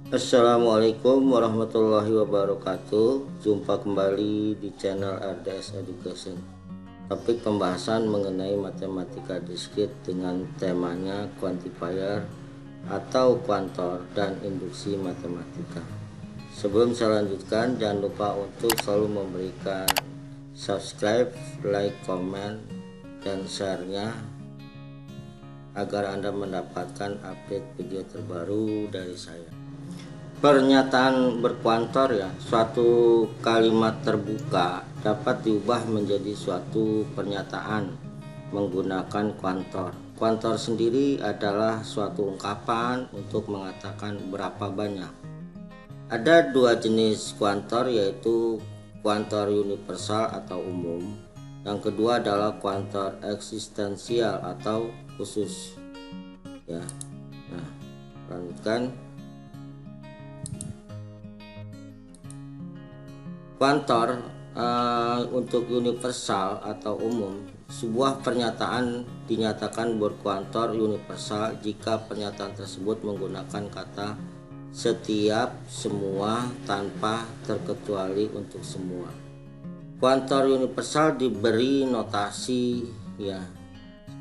Assalamualaikum warahmatullahi wabarakatuh. Jumpa kembali di channel RDS Education. Topik pembahasan mengenai matematika diskrit dengan temanya quantifier atau kuantor dan induksi matematika. Sebelum saya lanjutkan, jangan lupa untuk selalu memberikan subscribe, like, komen, dan share-nya agar Anda mendapatkan update video terbaru dari saya. Pernyataan berkuantor ya, suatu kalimat terbuka dapat diubah menjadi suatu pernyataan menggunakan kuantor. Kuantor sendiri adalah suatu ungkapan untuk mengatakan berapa banyak. Ada dua jenis kuantor, yaitu kuantor universal atau umum. Yang kedua adalah kuantor eksistensial atau khusus. Ya. Nah, lanjutkan. Kuantor untuk universal atau umum, sebuah pernyataan dinyatakan berkuantor universal jika pernyataan tersebut menggunakan kata setiap, semua, tanpa, terkecuali, untuk semua. Kuantor universal diberi notasi ya,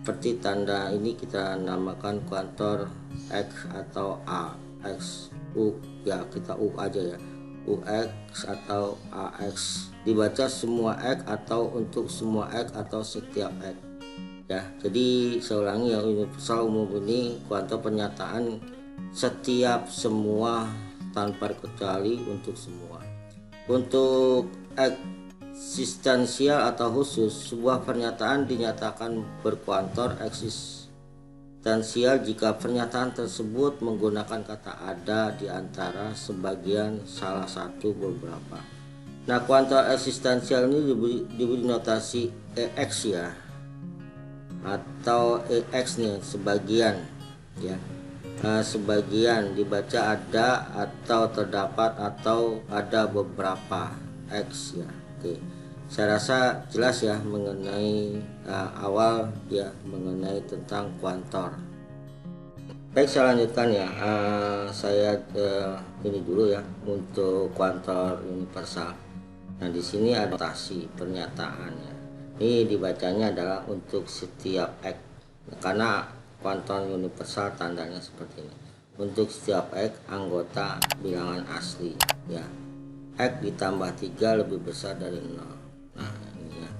seperti tanda ini kita namakan kuantor X atau A, X, U ya, kita U aja ya. UX atau AX, dibaca semua X atau untuk semua X atau setiap X ya. Jadi saya ulangi, yang universal umum ini kuantor pernyataan setiap, semua, tanpa kecuali, untuk semua. Untuk eksistensial atau khusus, sebuah pernyataan dinyatakan berkuantor eksistensial jika pernyataan tersebut menggunakan kata ada di antara sebagian, salah satu, beberapa. Nah, kuantor eksistensial ini diberi notasi EX ya, atau EX nih, sebagian ya. Sebagian dibaca ada atau terdapat atau ada beberapa X ya. Oke. Saya rasa jelas ya mengenai awal ya, mengenai tentang kuantor. Baik, saya lanjutkan ya. Saya ini dulu ya untuk kuantor universal. Nah, di sini ada notasi pernyataannya. Ini dibacanya adalah untuk setiap X, karena kuantor universal tandanya seperti ini. Untuk setiap X anggota bilangan asli ya. X ditambah 3 lebih besar dari 0. Nah, ini ya.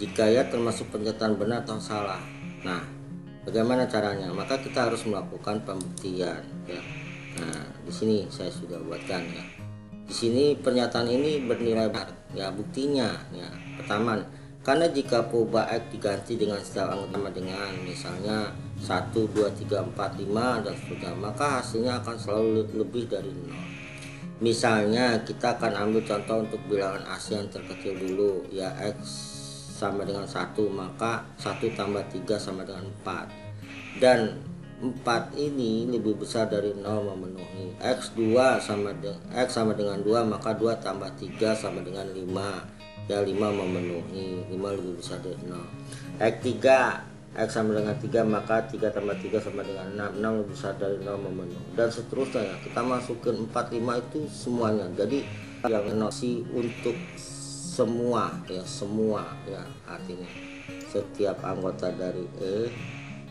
Jika ya termasuk pernyataan benar atau salah. Nah, bagaimana caranya? Maka kita harus melakukan pembuktian ya. Nah, di sini saya sudah buatkan ya. Di sini pernyataan ini bernilai benar ya, buktinya ya. Pertama, karena jika perubahan X diganti dengan setiap anggota dengan misalnya 1, 2, 3, 4, 5 dan seterusnya, maka hasilnya akan selalu lebih dari 0. Misalnya kita akan ambil contoh untuk bilangan asli yang terkecil dulu ya, X sama dengan 1, maka 1 tambah 3 sama dengan 4, dan 4 ini lebih besar dari 0 memenuhi. X2 X sama dengan 2, maka 2 tambah 3 sama dengan 5 ya, 5 memenuhi, 5 lebih besar dari 0. X sama dengan 3, maka 3 tambah 3 sama dengan 6, 6 lebih besar dari 0 memenuhi, dan seterusnya ya. Kita masukin 4, 5 itu semuanya. Jadi yang notasi untuk semua ya, semua ya, artinya setiap anggota dari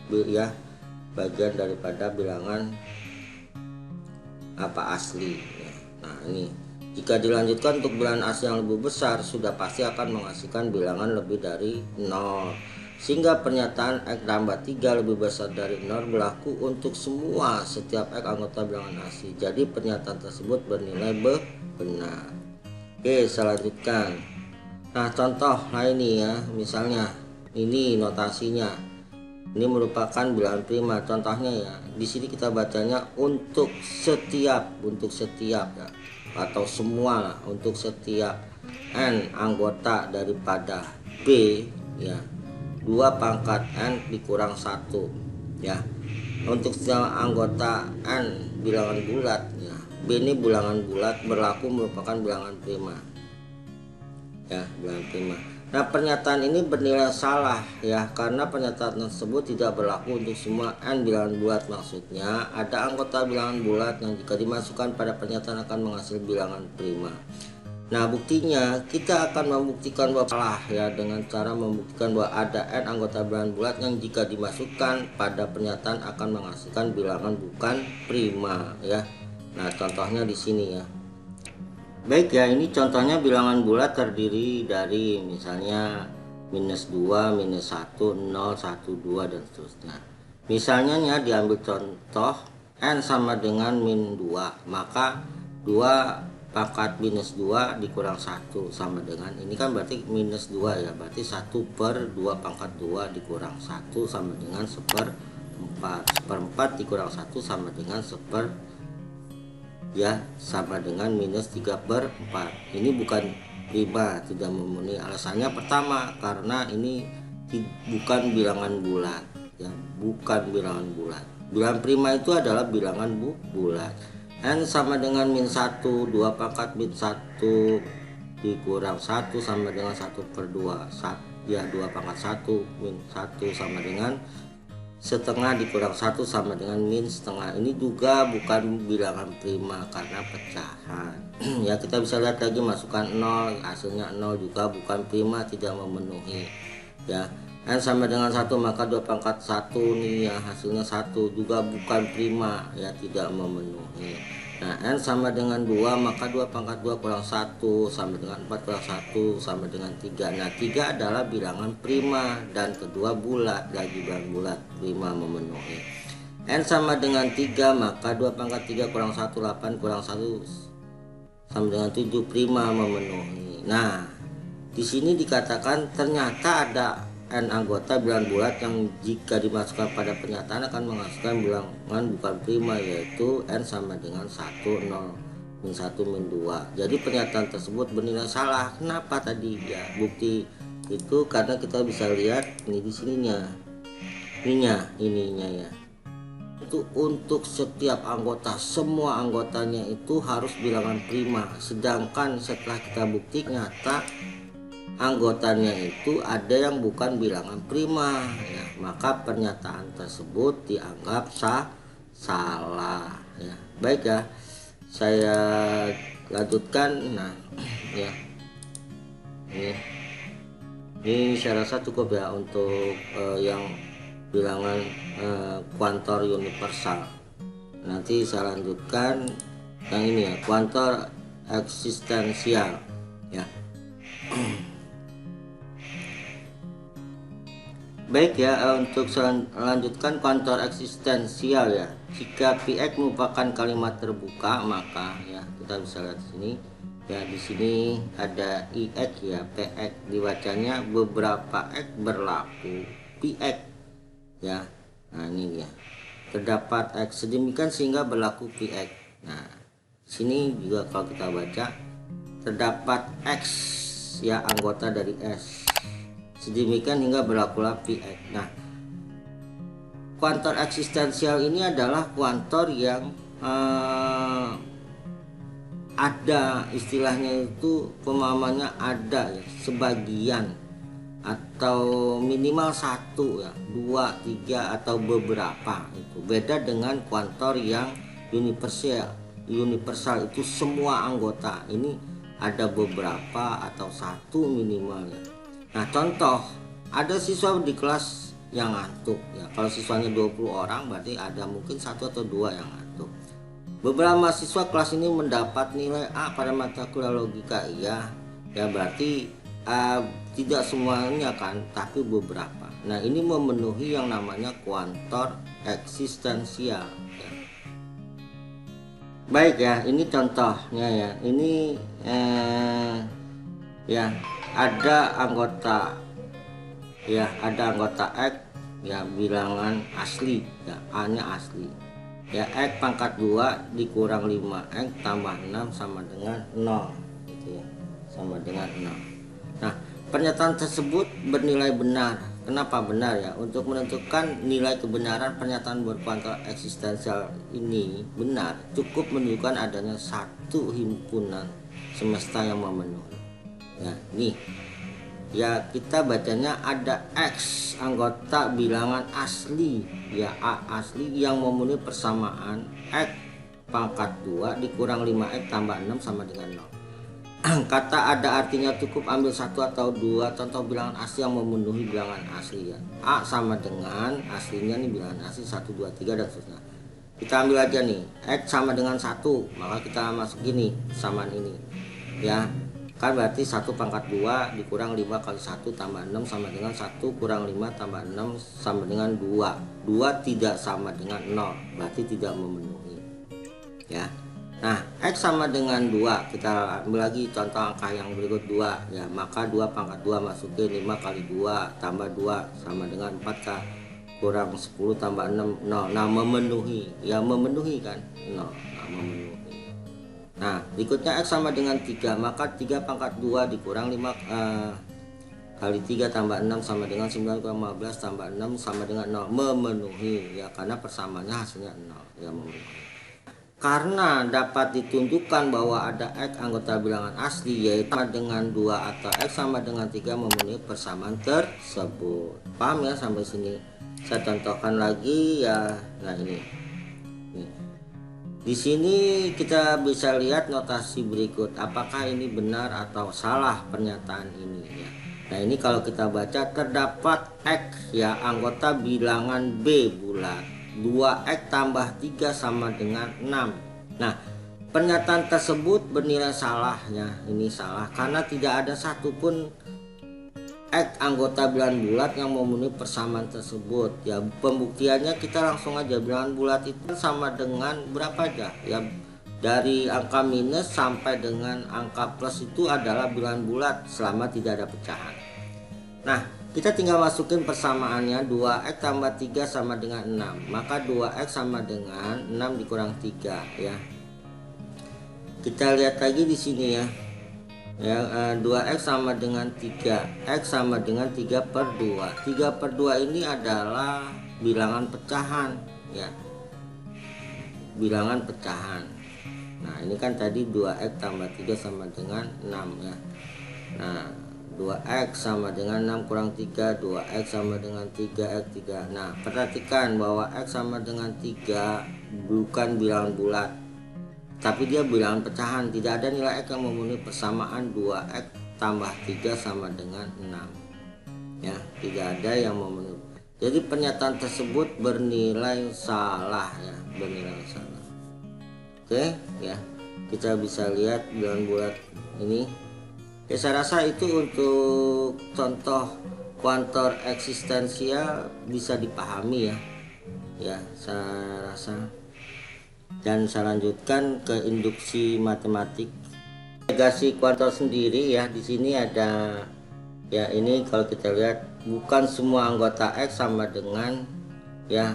B ya, bagian daripada bilangan asli ya. Nah, ini jika dilanjutkan untuk bilangan asli yang lebih besar, sudah pasti akan menghasilkan bilangan lebih dari 0. Sehingga pernyataan X tambah 3 lebih besar dari 0 berlaku untuk semua setiap X anggota bilangan asli. Jadi pernyataan tersebut bernilai benar. Oke, saya lanjutkan. Nah, contoh lain nih ya, misalnya ini notasinya. Ini merupakan bilangan prima. Contohnya ya, di sini kita bacanya untuk setiap ya, atau semua lah, untuk setiap N anggota daripada B ya, 2 pangkat N dikurang 1 ya. Untuk setiap anggota N bilangan bulat ya, B ini bilangan bulat, berlaku merupakan bilangan prima ya, bilangan prima. Nah, pernyataan ini bernilai salah ya, karena pernyataan tersebut tidak berlaku untuk semua n bilangan bulat. Maksudnya ada anggota bilangan bulat yang jika dimasukkan pada pernyataan akan menghasilkan bilangan prima. Nah, buktinya kita akan membuktikan bahwa salah ya, dengan cara membuktikan bahwa ada n anggota bilangan bulat yang jika dimasukkan pada pernyataan akan menghasilkan bilangan bukan prima ya. Nah, contohnya di sini ya. Baik ya, ini contohnya bilangan bulat terdiri dari misalnya minus 2, minus 1, 0, 1, 2 dan seterusnya. Misalnya ya, diambil contoh n sama dengan min 2, maka 2 pangkat minus 2 dikurang 1 sama dengan, ini kan berarti minus 2 ya, berarti 1 per 2 pangkat 2 dikurang 1 sama dengan 1/4. 1/4 dikurang 1 sama dengan 1/, ya, sama dengan minus 3/4. Ini bukan prima, tidak memenuhi. Alasannya pertama, karena ini bukan bilangan bulat ya, bukan bilangan bulat. Bilangan prima itu adalah bilangan bulat. N sama dengan min 1, 2 pangkat min 1 dikurang 1 sama dengan 1/2. Ya, 2 pangkat 1 min 1 sama dengan setengah dikurang 1 sama dengan min setengah. Ini juga bukan bilangan prima karena pecahan. Ya, kita bisa lihat lagi, masukkan 0, hasilnya 0 juga bukan prima, tidak memenuhi. Ya, n sama dengan 1 maka 2 pangkat 1 nih ya, hasilnya 1 juga bukan prima ya, tidak memenuhi. Nah, n sama dengan 2 maka 2 pangkat 2 kurang 1 sama dengan 4 kurang 1 sama dengan 3. Nah, 3 adalah bilangan prima dan kedua bulat, lagi bilangan bulat, prima memenuhi. N sama dengan 3 maka 2 pangkat 3 kurang 1, 8 kurang 1 sama dengan 7, prima memenuhi. Nah, di sini dikatakan ternyata ada n anggota bilangan bulat yang jika dimasukkan pada pernyataan akan menghasilkan bilangan bukan prima, yaitu n sama dengan 1, 0, min 1, min 2. Jadi pernyataan tersebut bernilai salah. Kenapa tadi ya? Bukti itu karena kita bisa lihat ini di sininya. Ininya ya. Itu untuk setiap anggota, semua anggotanya itu harus bilangan prima. Sedangkan setelah kita bukti nyata anggotanya itu ada yang bukan bilangan prima ya, maka pernyataan tersebut dianggap salah ya. Baik ya, saya lanjutkan. Nah ya, ini saya rasa cukup ya untuk yang bilangan kuantor universal. Nanti saya lanjutkan yang ini ya, kuantor eksistensial ya. Baik ya, untuk selanjutkan kuantor eksistensial ya. Jika Px merupakan kalimat terbuka, maka ya kita bisa lihat di sini ya, di sini ada Ix ya, Px dibacanya beberapa X berlaku Px ya. Nah, ini ya, terdapat X sedemikian sehingga berlaku Px. Nah, sini juga kalau kita baca terdapat X ya, anggota dari S sedemikian hingga berlakulah Px. Nah, kuantor eksistensial ini adalah kuantor yang ada, istilahnya itu pemahamannya ada ya, sebagian atau minimal 1 ya, 2, 3 atau beberapa. Itu beda dengan kuantor yang universal itu semua anggota. Ini ada beberapa atau 1 minimal ya. Nah, contoh, ada siswa di kelas yang ngantuk ya. Kalau siswanya 20 orang berarti ada mungkin 1 atau 2 yang ngantuk. Beberapa mahasiswa kelas ini mendapat nilai A pada mata kuliah logika. Iya ya, berarti tidak semuanya kan, tapi beberapa. Nah, ini memenuhi yang namanya kuantor eksistensial ya. Baik ya, ini contohnya ya. Ini ya, ada anggota ya, ada anggota X ya, bilangan asli ya, A-nya asli ya, X pangkat 2 dikurang 5X tambah 6 sama dengan 0 gitu ya, sama dengan 0. Nah, pernyataan tersebut bernilai benar. Kenapa benar ya? Untuk menentukan nilai kebenaran pernyataan berkuantor eksistensial ini benar, cukup menunjukkan adanya satu himpunan semesta yang memenuhi. Ya, nih ya kita bacanya ada X anggota bilangan asli ya, A asli yang memenuhi persamaan X pangkat 2 dikurang 5X tambah 6 sama dengan 0. Kata ada artinya cukup ambil satu atau dua contoh bilangan asli yang memenuhi bilangan asli ya. A sama dengan aslinya nih bilangan asli 1, 2, 3 dan seterusnya. Kita ambil aja nih X sama dengan 1, maka kita masuk gini samaan ini ya. Kan berarti 1 pangkat 2 dikurang 5 kali 1 tambah 6 sama dengan 1 kurang 5 tambah 6 sama dengan 2. 2 tidak sama dengan 0, berarti tidak memenuhi ya. Nah, X sama dengan 2, kita ambil lagi contoh angka yang berikut 2 ya, maka 2 pangkat 2 masukin 5 kali 2 tambah 2 sama dengan 4 kurang 10 tambah 6 0. Nah, memenuhi ya, memenuhi kan 0. Nah, memenuhi. Nah, berikutnya X sama dengan 3, maka 3 pangkat 2 dikurang 5 kali 3 tambah 6 sama dengan 9 kurang 15 tambah 6 sama dengan 0, memenuhi ya, karena persamaannya hasilnya 0 ya, memenuhi. Karena dapat ditunjukkan bahwa ada X anggota bilangan asli yaitu sama dengan 2 atau X sama dengan 3 memenuhi persamaan tersebut. Paham ya sampai sini? Saya contohkan lagi ya. Nah, ini. Di sini kita bisa lihat notasi berikut. Apakah ini benar atau salah pernyataan ini ya. Nah, ini kalau kita baca terdapat X ya anggota bilangan B bulat. 2X tambah 3 sama dengan 6. Nah, pernyataan tersebut bernilai salah ya. Ini salah karena tidak ada satupun X anggota bilangan bulat yang memenuhi persamaan tersebut ya. Pembuktiannya kita langsung aja, bilangan bulat itu sama dengan berapa aja ya, dari angka minus sampai dengan angka plus itu adalah bilangan bulat selama tidak ada pecahan. Nah, kita tinggal masukin persamaannya, 2X tambah 3 sama dengan 6. Maka 2X sama dengan 6 dikurang 3 ya. Kita lihat lagi di sini ya. Ya, 2X sama dengan 3. X sama dengan 3 per 2. 3 per 2 ini adalah bilangan pecahan ya. Bilangan pecahan. Nah, ini kan tadi 2X tambah 3 sama dengan 6 ya. Nah, 2X sama dengan 6 kurang 3, 2X sama dengan 3X 3. Nah, perhatikan bahwa X sama dengan 3 bukan bilangan bulat, tapi dia bilangan pecahan. Tidak ada nilai X yang memenuhi persamaan 2X tambah 3 sama dengan 6 ya, tidak ada yang memenuhi. Jadi pernyataan tersebut bernilai salah ya, bernilai salah. Oke ya, kita bisa lihat bilangan bulat ini ya. Saya rasa itu untuk contoh kuantor eksistensial bisa dipahami ya. Ya, saya rasa. Dan saya lanjutkan ke induksi matematik. Negasi kuantor sendiri ya, di sini ada ya, ini kalau kita lihat bukan semua anggota X sama dengan ya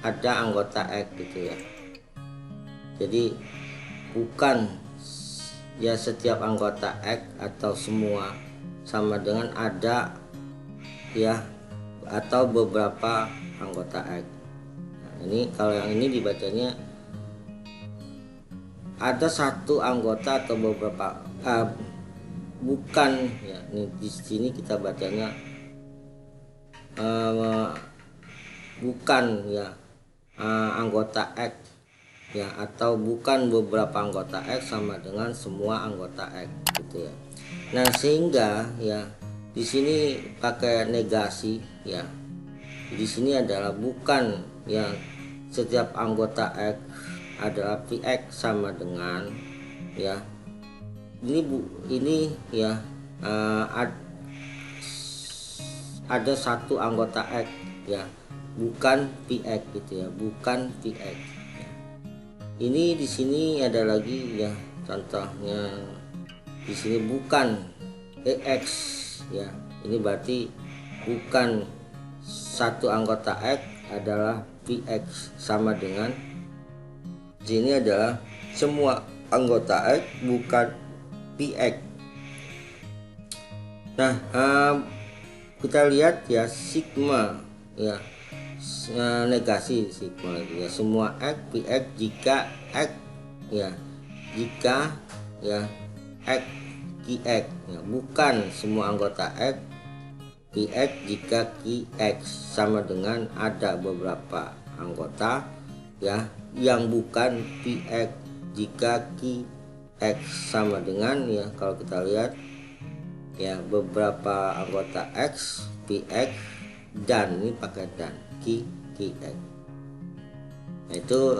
ada anggota X gitu ya. Jadi bukan ya setiap anggota X atau semua sama dengan ada ya atau beberapa anggota X. Nah, ini kalau yang ini dibacanya ada satu anggota atau beberapa bukan ya. Ini di sini kita bacanya bukan ya anggota X ya, atau bukan beberapa anggota X sama dengan semua anggota X gitu ya. Nah, sehingga ya di sini pakai negasi ya. Di sini adalah bukan ya setiap anggota X adalah Px sama dengan ya ini ya ada satu anggota X ya, bukan Px gitu ya, bukan Px. Ini di sini ada lagi ya, contohnya di sini bukan EX ya. Ini berarti bukan satu anggota X adalah Px sama dengan di sini adalah semua anggota X bukan Px. Nah, kita lihat ya sigma ya, negasi sigma ya, semua X Px jika X ya, jika ya X Qx ya, bukan semua anggota X Qx jika Qx sama dengan ada beberapa anggota ya yang bukan Qx jika Qx sama dengan ya, kalau kita lihat ya beberapa anggota X Px dan ini pakai dan Qx. Itu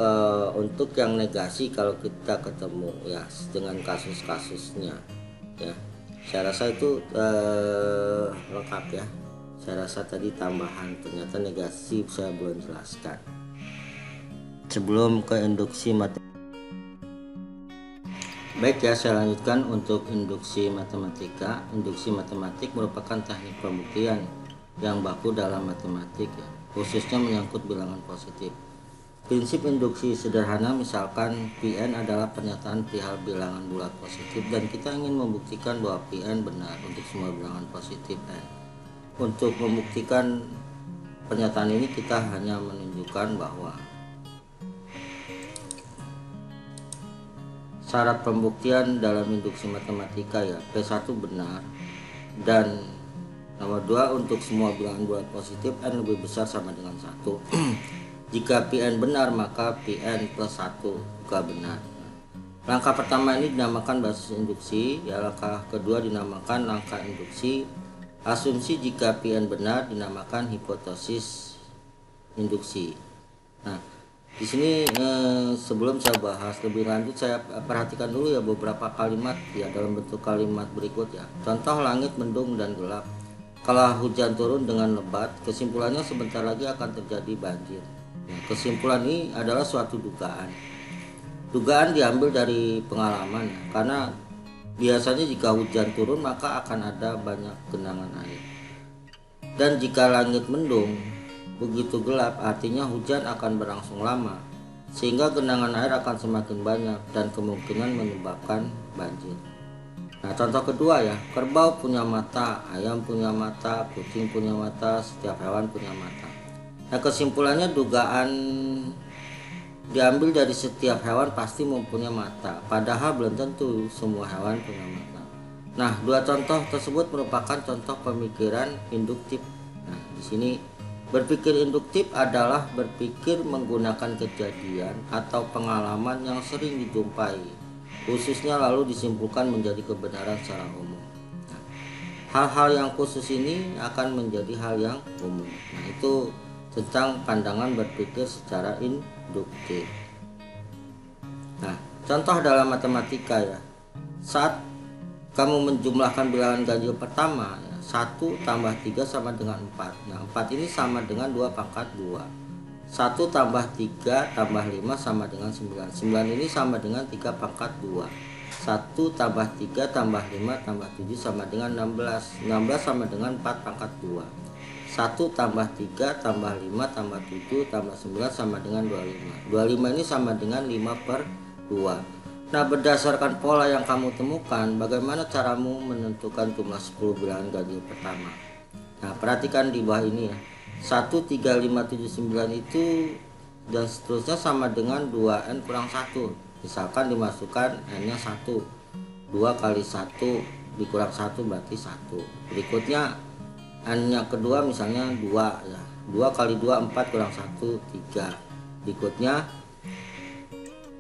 untuk yang negasi kalau kita ketemu ya dengan kasus-kasusnya ya. Saya rasa itu lengkap ya. Saya rasa tadi tambahan, ternyata negasi saya belum jelaskan. Sebelum ke induksi matematika. Baik ya, saya lanjutkan untuk induksi matematika. Induksi matematik merupakan teknik pembuktian yang baku dalam matematik ya, khususnya menyangkut bilangan positif. Prinsip induksi sederhana, misalkan Pn adalah pernyataan perihal bilangan bulat positif dan kita ingin membuktikan bahwa Pn benar untuk semua bilangan positif n. Untuk membuktikan pernyataan ini kita hanya menunjukkan bahwa syarat pembuktian dalam induksi matematika ya P1 benar, dan nomor 2 untuk semua bilangan bulat positif n lebih besar sama dengan 1. Jika Pn benar maka Pn plus 1 juga benar. Langkah pertama ini dinamakan basis induksi ya, langkah kedua dinamakan langkah induksi. Asumsi jika Pn benar dinamakan hipotesis induksi. Nah, di sini sebelum saya bahas lebih lanjut, saya perhatikan dulu ya beberapa kalimat ya dalam bentuk kalimat berikut ya. Contoh, langit mendung dan gelap. Kalau hujan turun dengan lebat, kesimpulannya sebentar lagi akan terjadi banjir. Nah, kesimpulan ini adalah suatu dugaan. Dugaan diambil dari pengalaman ya, karena biasanya jika hujan turun maka akan ada banyak genangan air. Dan jika langit mendung begitu gelap, artinya hujan akan berlangsung lama sehingga genangan air akan semakin banyak dan kemungkinan menyebabkan banjir. Nah, contoh kedua ya, kerbau punya mata, ayam punya mata, kucing punya mata, setiap hewan punya mata. Nah, kesimpulannya dugaan diambil dari setiap hewan pasti mempunyai mata, padahal belum tentu semua hewan punya mata. Nah, dua contoh tersebut merupakan contoh pemikiran induktif. Nah, di sini berpikir induktif adalah berpikir menggunakan kejadian atau pengalaman yang sering dijumpai, khususnya lalu disimpulkan menjadi kebenaran secara umum. Nah, hal-hal yang khusus ini akan menjadi hal yang umum. Nah, itu tentang pandangan berpikir secara induktif. Nah, contoh dalam matematika ya, saat kamu menjumlahkan bilangan ganjil pertama ya, 1 tambah 3 sama dengan 4. Nah, 4 ini sama dengan 2 pangkat 2. 1 tambah 3 tambah 5 sama dengan 9. 9 ini sama dengan 3 pangkat 2. 1 tambah 3 tambah 5 tambah 7 sama dengan 16. 16 sama dengan 4 pangkat 2. 1 tambah 3 tambah 5 tambah 7 tambah 9 sama dengan 25. 25 ini sama dengan 5 per 2. Nah, berdasarkan pola yang kamu temukan, bagaimana caramu menentukan jumlah 10 bilangan ganjil pertama? Nah, perhatikan di bawah ini ya. 1, 3, 5, 7, 9 itu dan seterusnya sama dengan 2n kurang 1. Misalkan dimasukkan n-nya 1. 2 kali 1 dikurang 1 berarti 1. Berikutnya n-nya kedua misalnya 2 ya. 2 kali 2 4 kurang 1 3. Berikutnya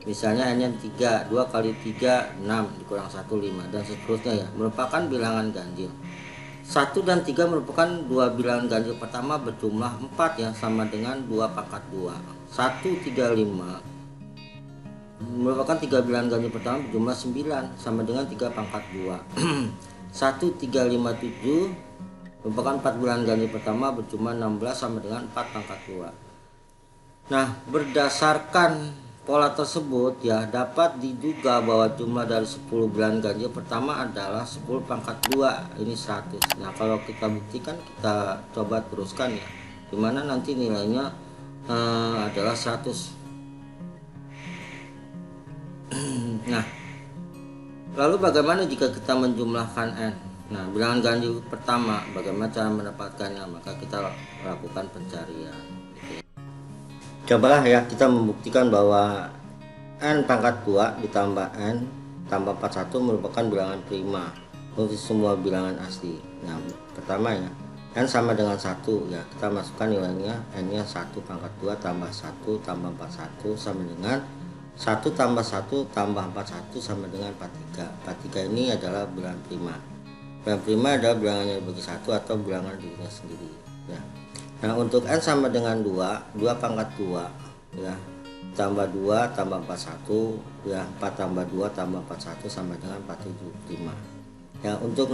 misalnya n-nya 3, 2 kali 3 6 dikurang 1 5 dan seterusnya ya, merupakan bilangan ganjil. 1 dan 3 merupakan dua bilangan ganjil pertama berjumlah 4 ya, sama dengan 2 pangkat 2. 1 3 5 merupakan 3 bilangan ganjil pertama berjumlah 9 sama dengan 3 pangkat 2. 1 3 5 7 merupakan 4 bilangan ganjil pertama berjumlah 16 sama dengan 4 pangkat 2. Nah, berdasarkan pola tersebut ya, dapat diduga bahwa jumlah dari 10 bilangan ganjil pertama adalah 10 pangkat 2, ini 100. Nah, kalau kita buktikan, kita coba teruskan ya, dimana nanti nilainya adalah 100. Nah, lalu bagaimana jika kita menjumlahkan n? Nah, bilangan ganjil pertama, bagaimana cara mendapatkannya? Maka kita lakukan pencarian. Cobalah ya kita membuktikan bahwa n pangkat 2 ditambah n tambah 41 merupakan bilangan prima. untuk semua bilangan asli. Nah, pertama ya, n sama dengan 1 ya, kita masukkan nilainya, n nya 1 pangkat 2 tambah 1 tambah 41 sama dengan 1 tambah 1 tambah 41 sama dengan 43. 43 ini adalah bilangan prima. Bilangan prima adalah bilangan yang dibagi 1 atau bilangan dirinya sendiri ya. Nah, untuk n sama dengan 2 pangkat 2 ya, tambah 2 tambah 41 ya, 4 tambah 2 tambah 41 sama dengan 475 ya. Untuk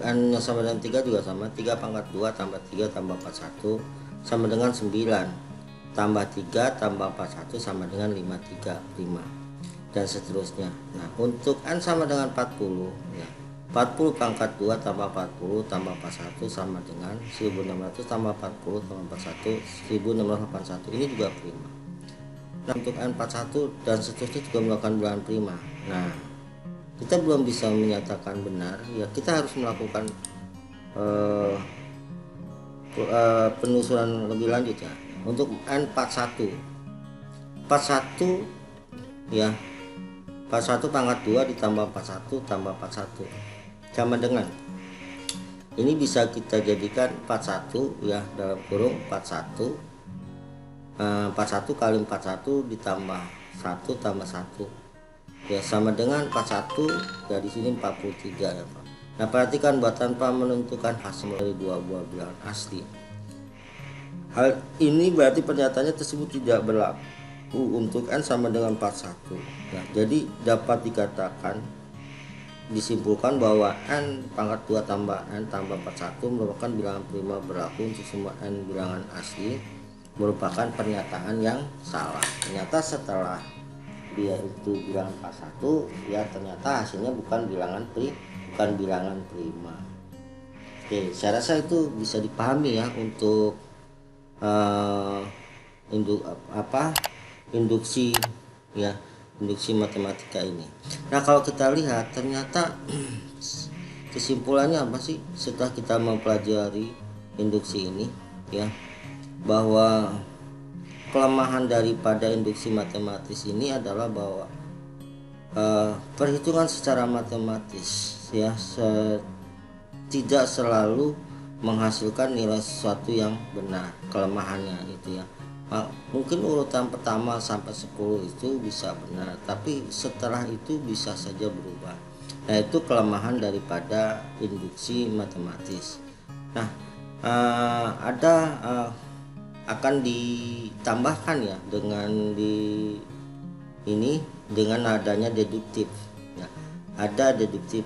n yang sama dengan 3 juga sama, 3 pangkat 2 tambah 3 tambah 41 sama dengan 9 tambah 3 tambah 41 sama dengan 535 dan seterusnya. Nah, untuk n sama dengan 40 ya, 40 pangkat 2 tambah 40 tambah 41 sama dengan 1600 tambah 40 tambah 41 1681, ini juga prima. Nah, untuk N41 dan seterusnya juga melakukan bilangan prima. Nah, kita belum bisa menyatakan benar ya, kita harus melakukan penelusuran lebih lanjut ya. Untuk N41 ya, 41 pangkat 2 ditambah 41 tambah 41 sama dengan, ini bisa kita jadikan 41 ya, dalam kurung 41 kali 41 ditambah 1 tambah 1 ya, sama dengan 41 ya, di sini 43 ya Pak. Nah, perhatikan bahwa tanpa menentukan hasil dari dua buah bilangan asli, hal ini berarti pernyataannya tersebut tidak berlaku untuk n sama dengan 41 ya. Jadi dapat disimpulkan bahwa n pangkat 2 tambah n tambah 41 merupakan bilangan prima berlaku untuk semua n bilangan asli, merupakan pernyataan yang salah. Ternyata setelah dia itu bilangan 41 ya, ternyata hasilnya bukan bilangan prima. Oke, saya rasa itu bisa dipahami ya untuk induksi ya, induksi matematika ini. Nah, kalau kita lihat ternyata kesimpulannya apa sih setelah kita mempelajari induksi ini ya, bahwa kelemahan daripada induksi matematis ini adalah bahwa perhitungan secara matematis ya tidak selalu menghasilkan nilai sesuatu yang benar. Kelemahannya itu ya, mungkin urutan pertama sampai 10 itu bisa benar, tapi setelah itu bisa saja berubah. Nah, itu kelemahan daripada induksi matematis. Nah, akan ditambahkan ya dengan adanya deduktif ya. Ada deduktif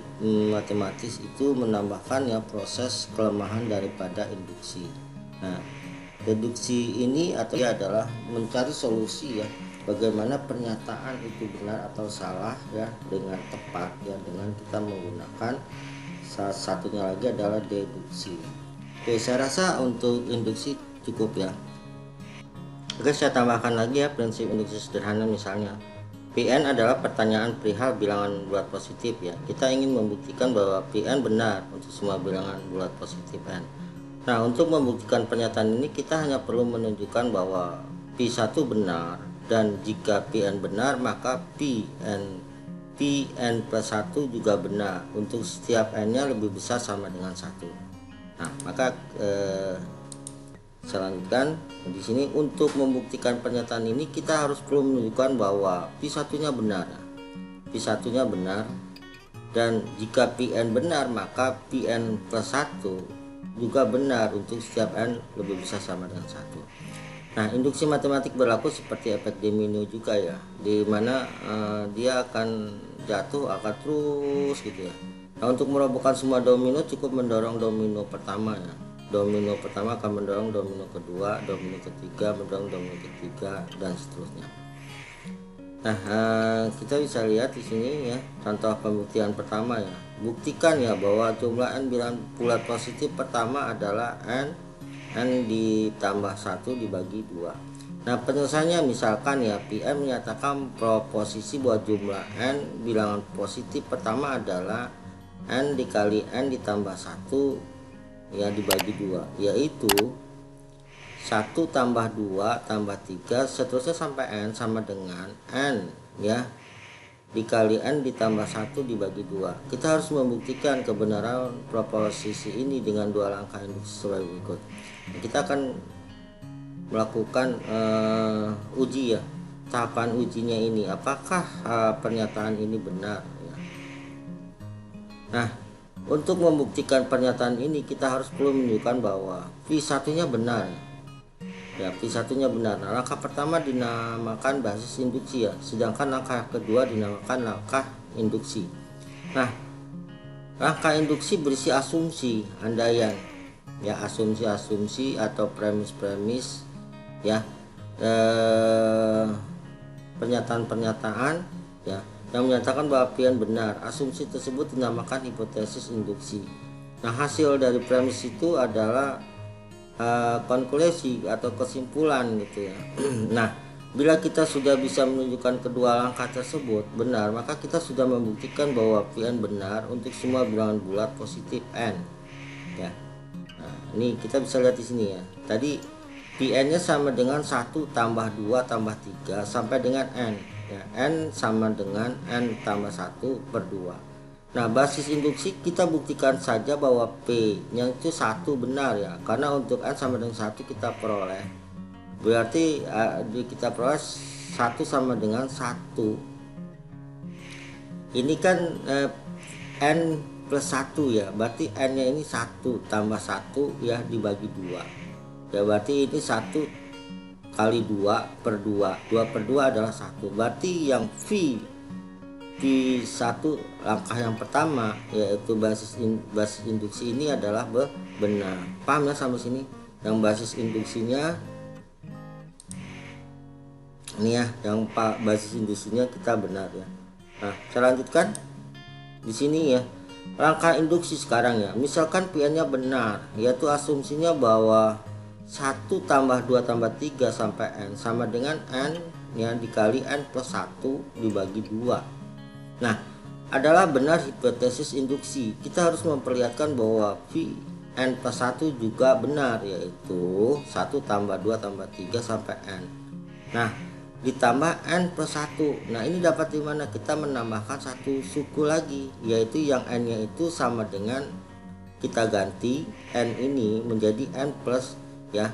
matematis itu menambahkan ya proses kelemahan daripada induksi. Nah, deduksi ini adalah mencari solusi ya, bagaimana pernyataan itu benar atau salah ya dengan tepat ya, dengan kita menggunakan salah satunya lagi adalah deduksi. Oke, saya rasa untuk induksi cukup ya. Oke, saya tambahkan lagi ya prinsip induksi sederhana. Misalnya Pn adalah pertanyaan perihal bilangan bulat positif ya. Kita ingin membuktikan bahwa Pn benar untuk semua bilangan bulat positif n. Nah, untuk membuktikan pernyataan ini kita hanya perlu menunjukkan bahwa P1 benar, dan jika Pn benar maka Pn plus 1 juga benar untuk setiap n nya lebih besar sama dengan 1. Nah, maka selanjutnya di sini untuk membuktikan pernyataan ini kita harus perlu menunjukkan bahwa P1 nya benar. P1 nya benar, dan jika Pn benar maka Pn plus 1 juga benar untuk setiap n lebih besar sama dengan 1. Nah, induksi matematik berlaku seperti efek domino juga ya, di mana dia akan jatuh akan terus gitu ya. Nah, untuk merobohkan semua domino cukup mendorong domino pertama ya. Domino pertama akan mendorong domino kedua, domino ketiga mendorong domino ketiga, dan seterusnya. Nah, kita bisa lihat di sini ya contoh pembuktian pertama ya. Buktikan ya bahwa jumlah n bilangan bulat positif pertama adalah n ditambah 1 dibagi 2. Nah, penyelesaiannya misalkan ya PM menyatakan proposisi bahwa jumlah n bilangan positif pertama adalah n dikali n ditambah 1 ya dibagi 2, yaitu 1 tambah 2 tambah 3 seterusnya sampai n sama dengan n ya dikali N ditambah 1 dibagi 2. Kita harus membuktikan kebenaran proposisi ini dengan dua langkah induksi sebagai berikut. Kita akan melakukan uji ya, tahapan ujinya ini, apakah pernyataan ini benar ya. Nah, untuk membuktikan pernyataan ini kita harus perlu menunjukkan bahwa V1 nya benar ya, V1 nya benar. Nah, langkah pertama dinamakan basis induksi ya, sedangkan langkah kedua dinamakan langkah induksi. Nah, langkah induksi berisi asumsi, andaian ya, asumsi-asumsi atau premis-premis ya, pernyataan-pernyataan ya yang menyatakan bahwa pilihan benar. Asumsi tersebut dinamakan hipotesis induksi. Nah, hasil dari premis itu adalah konklusi atau kesimpulan gitu ya. Nah, bila kita sudah bisa menunjukkan kedua langkah tersebut benar, maka kita sudah membuktikan bahwa Pn benar untuk semua bilangan bulat positif n ya. Nah, ini kita bisa lihat di sini ya. Tadi Pn nya sama dengan 1 tambah 2 tambah 3 sampai dengan n ya. N sama dengan n tambah 1 per 2. Nah, basis induksi kita buktikan saja bahwa P nya itu 1 benar ya, karena untuk n sama dengan 1 kita peroleh, berarti kita peroleh 1 sama dengan 1. Ini kan n plus 1 ya, berarti n nya ini 1 tambah 1 ya dibagi 2 ya, berarti ini 1 kali 2 per 2, 2 per 2 adalah 1. Berarti yang V1 langkah yang pertama yaitu basis induksi ini adalah benar. Paham ya sampai sini? Yang basis induksinya ini ya, yang basis induksinya kita benar ya. Nah, saya lanjutkan di sini ya. Langkah induksi sekarang ya, misalkan Pn nya benar, yaitu asumsinya bahwa 1 tambah 2 tambah 3 sampai n sama dengan n ya dikali n plus 1 dibagi 2. Nah, adalah benar hipotesis induksi. Kita harus memperlihatkan bahwa V n plus 1 juga benar, yaitu 1 tambah 2 tambah 3 sampai n. Nah, ditambah n plus 1. Nah, ini dapat di mana? Kita menambahkan satu suku lagi, yaitu yang n nya itu sama dengan, kita ganti n ini menjadi n plus ya,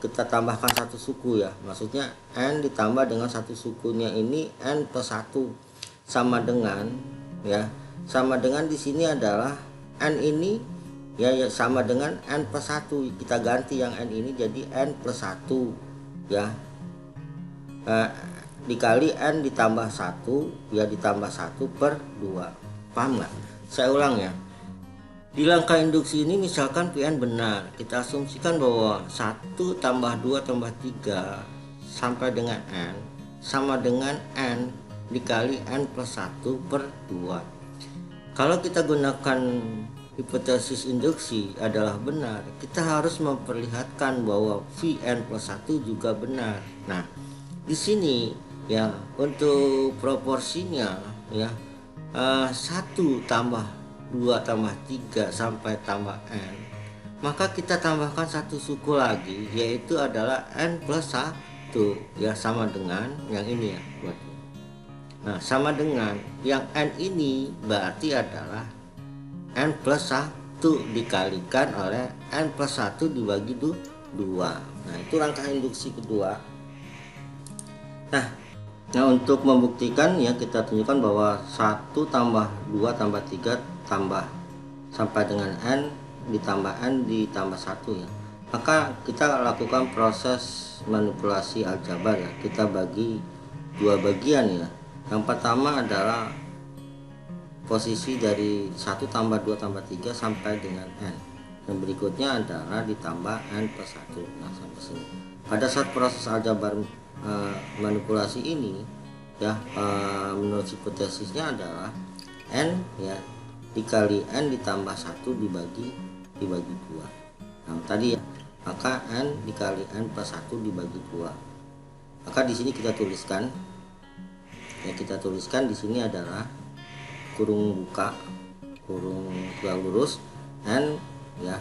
kita tambahkan satu suku ya, maksudnya n ditambah dengan satu sukunya ini n plus 1 sama dengan ya, sama dengan di sini adalah n ini ya sama dengan n plus 1, kita ganti yang n ini jadi n plus 1 ya, dikali n ditambah 1 ya, ditambah 1 per 2. Paham nggak? Saya ulang ya. Di langkah induksi ini misalkan Pn benar, kita asumsikan bahwa 1 tambah 2 tambah 3 sampai dengan n sama dengan n dikali n plus 1 per 2. Kalau kita gunakan hipotesis induksi adalah benar, kita harus memperlihatkan bahwa Vn plus 1 juga benar. Nah, di sini ya untuk proporsinya ya, 1 tambah 2 tambah 3 sampai tambah n, maka kita tambahkan satu suku lagi, yaitu adalah n plus 1 ya, sama dengan yang ini ya. Nah, sama dengan yang n ini berarti adalah n plus 1 dikalikan oleh n plus 1 dibagi 2. Nah, itu langkah induksi kedua. Nah, untuk membuktikan ya, kita tunjukkan bahwa 1 tambah 2 tambah 3 tambah sampai dengan n ditambah n ditambah 1 ya. Maka kita lakukan proses manipulasi aljabar ya. Kita bagi dua bagian ya. Yang pertama adalah posisi dari 1 tambah 2 tambah 3 sampai dengan n. Yang berikutnya adalah ditambah n plus 1. Nah, sampai sini. Pada saat proses aljabar manipulasi ini ya, menurut hipotesisnya adalah n ya dikali n ditambah 1 dibagi 2. Nah, tadi ya, maka n dikali n plus 1 dibagi 2. Maka di sini kita tuliskan ya, kita tuliskan di sini adalah kurung buka, kurung tegak lurus, n ya,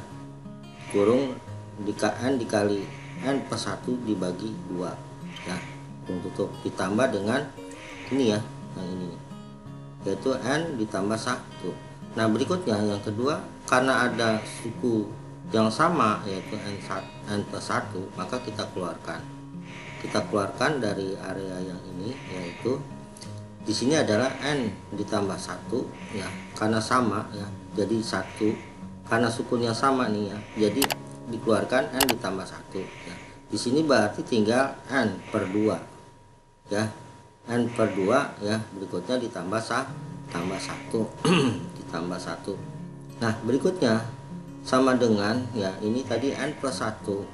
kurung n dikali n plus 1 dibagi 2 ya, kurung tutup, ditambah dengan ini ya, yang ini yaitu n ditambah 1. Nah berikutnya yang kedua, karena ada suku yang sama yaitu n plus 1, maka kita keluarkan dari area yang ini, yaitu di sini adalah n ditambah 1 ya, karena sama ya, jadi 1 karena sukunya sama nih ya, jadi dikeluarkan n ditambah 1 ya. Di sini berarti tinggal n per 2 ya, n per 2 ya, berikutnya ditambah 1 ditambah 1. Nah berikutnya sama dengan ya, ini tadi n plus 1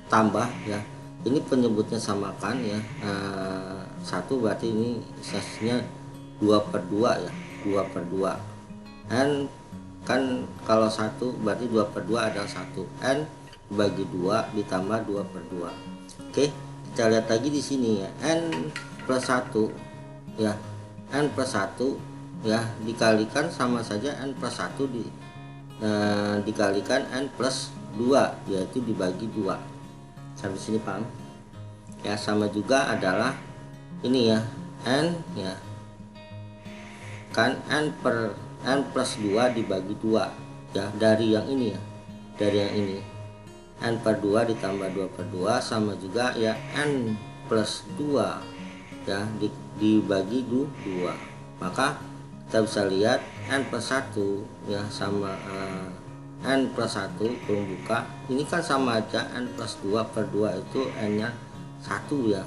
tambah ya, ini penyebutnya samakan ya, 1 berarti ini sasinya 2 per 2 ya, 2 per 2. N kan kalau 1 berarti 2 per 2 adalah 1, n bagi 2 ditambah 2 per 2. Oke, kita lihat lagi di sini ya, n plus 1 ya, n plus 1 ya dikalikan sama saja n plus 1 dikalikan n plus 2, yaitu dibagi 2. Sampai sini paham ya? Sama juga adalah ini ya, n ya kan n plus 2 dibagi 2 ya, dari yang ini ya, dari yang ini n per 2 ditambah 2 per 2 sama juga ya n plus 2 ya dibagi 2. Maka kita bisa lihat n plus 1 ya sama n plus 1 kurung buka, ini kan sama aja, n plus 2 per 2 itu n nya 1 ya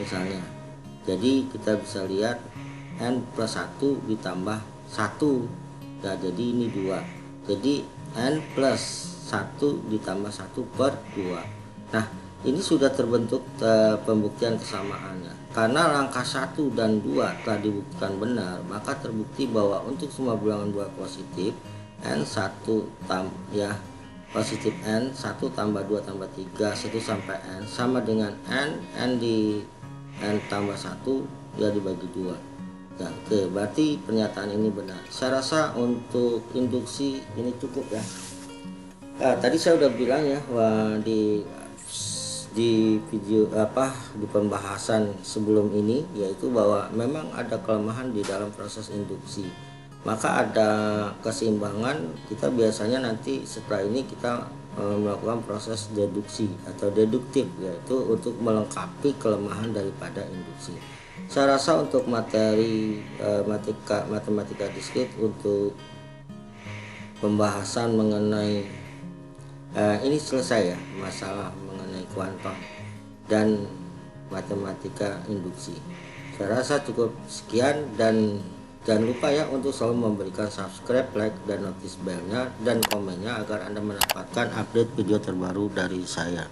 misalnya. Jadi kita bisa lihat n plus 1 ditambah 1 ya, jadi ini 2, jadi n plus 1 ditambah 1 per 2. Nah ini sudah terbentuk pembuktian kesamaannya. Karena langkah 1 dan 2 telah dibuktikan benar, maka terbukti bahwa untuk semua bilangan bulat positif n1 ya, positif n 1 tambah 2 tambah 3 1 sampai n sama dengan n di n tambah 1 ya dibagi 2 ya. Oke, berarti pernyataan ini benar. Saya rasa untuk induksi ini cukup ya. Nah, tadi saya udah bilang ya, di video di pembahasan sebelum ini, yaitu bahwa memang ada kelemahan di dalam proses induksi, maka ada keseimbangan. Kita biasanya nanti setelah ini kita melakukan proses deduksi atau deduktif, yaitu untuk melengkapi kelemahan daripada induksi. Saya rasa untuk materi matematika diskrit untuk pembahasan mengenai ini selesai ya, masalah mengenai kuantum dan matematika induksi. Saya rasa cukup sekian, dan jangan lupa ya untuk selalu memberikan subscribe, like, dan notice bellnya dan komennya agar Anda mendapatkan update video terbaru dari saya.